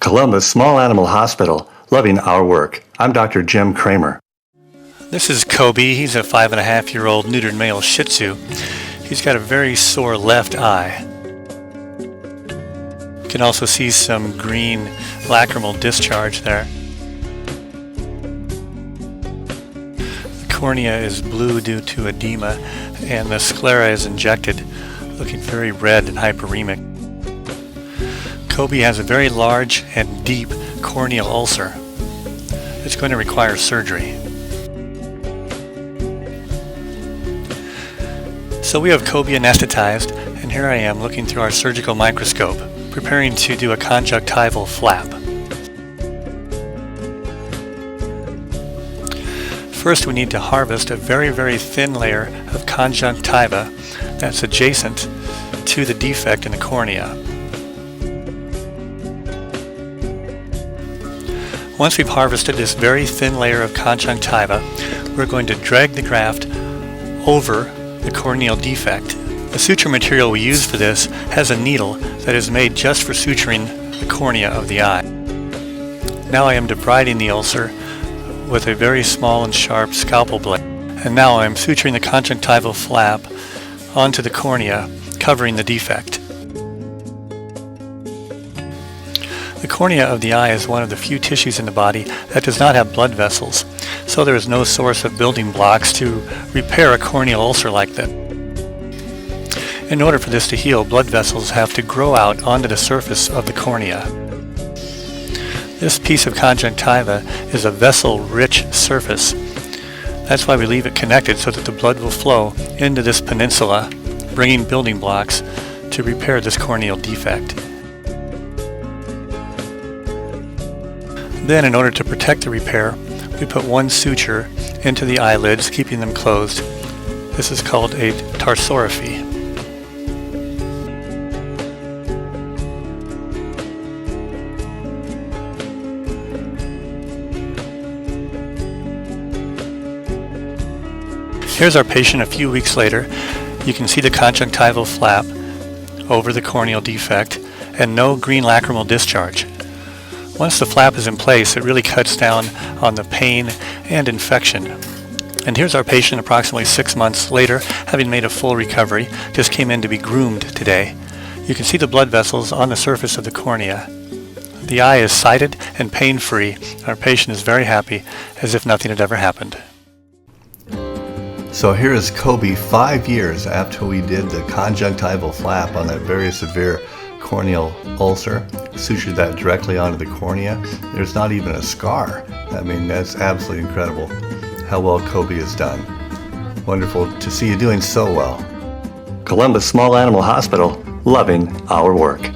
Columbus Small Animal Hospital, loving our work. I'm Dr. Jim Kramer. This is Kobe. He's a 5.5-year-old neutered male Shih Tzu. He's got a very sore left eye. You can also see some green lacrimal discharge there. The cornea is blue due to edema, and the sclera is injected, looking very red and hyperemic. Kobe has a very large and deep corneal ulcer. It's going to require surgery. So we have Kobe anesthetized, and here I am looking through our surgical microscope, preparing to do a conjunctival flap. First, we need to harvest a very, very thin layer of conjunctiva that's adjacent to the defect in the cornea. Once we've harvested this very thin layer of conjunctiva, we're going to drag the graft over the corneal defect. The suture material we use for this has a needle that is made just for suturing the cornea of the eye. Now I am debriding the ulcer with a very small and sharp scalpel blade. And now I am suturing the conjunctival flap onto the cornea, covering the defect. The cornea of the eye is one of the few tissues in the body that does not have blood vessels, so there is no source of building blocks to repair a corneal ulcer like that. In order for this to heal, blood vessels have to grow out onto the surface of the cornea. This piece of conjunctiva is a vessel-rich surface. That's why we leave it connected so that the blood will flow into this peninsula, bringing building blocks to repair this corneal defect. Then, in order to protect the repair, we put one suture into the eyelids, keeping them closed. This is called a tarsorrhaphy. Here's our patient a few weeks later. You can see the conjunctival flap over the corneal defect and no green lacrimal discharge. Once the flap is in place, it really cuts down on the pain and infection. And here's our patient approximately 6 months later, having made a full recovery, just came in to be groomed today. You can see the blood vessels on the surface of the cornea. The eye is sighted and pain-free. Our patient is very happy, as if nothing had ever happened. So here is Kobe 5 years after we did the conjunctival flap on that very severe corneal ulcer, sutured that directly onto the cornea. There's not even a scar. I mean, that's absolutely incredible how well Kobe has done. Wonderful to see you doing so well. Columbus Small Animal Hospital, loving our work.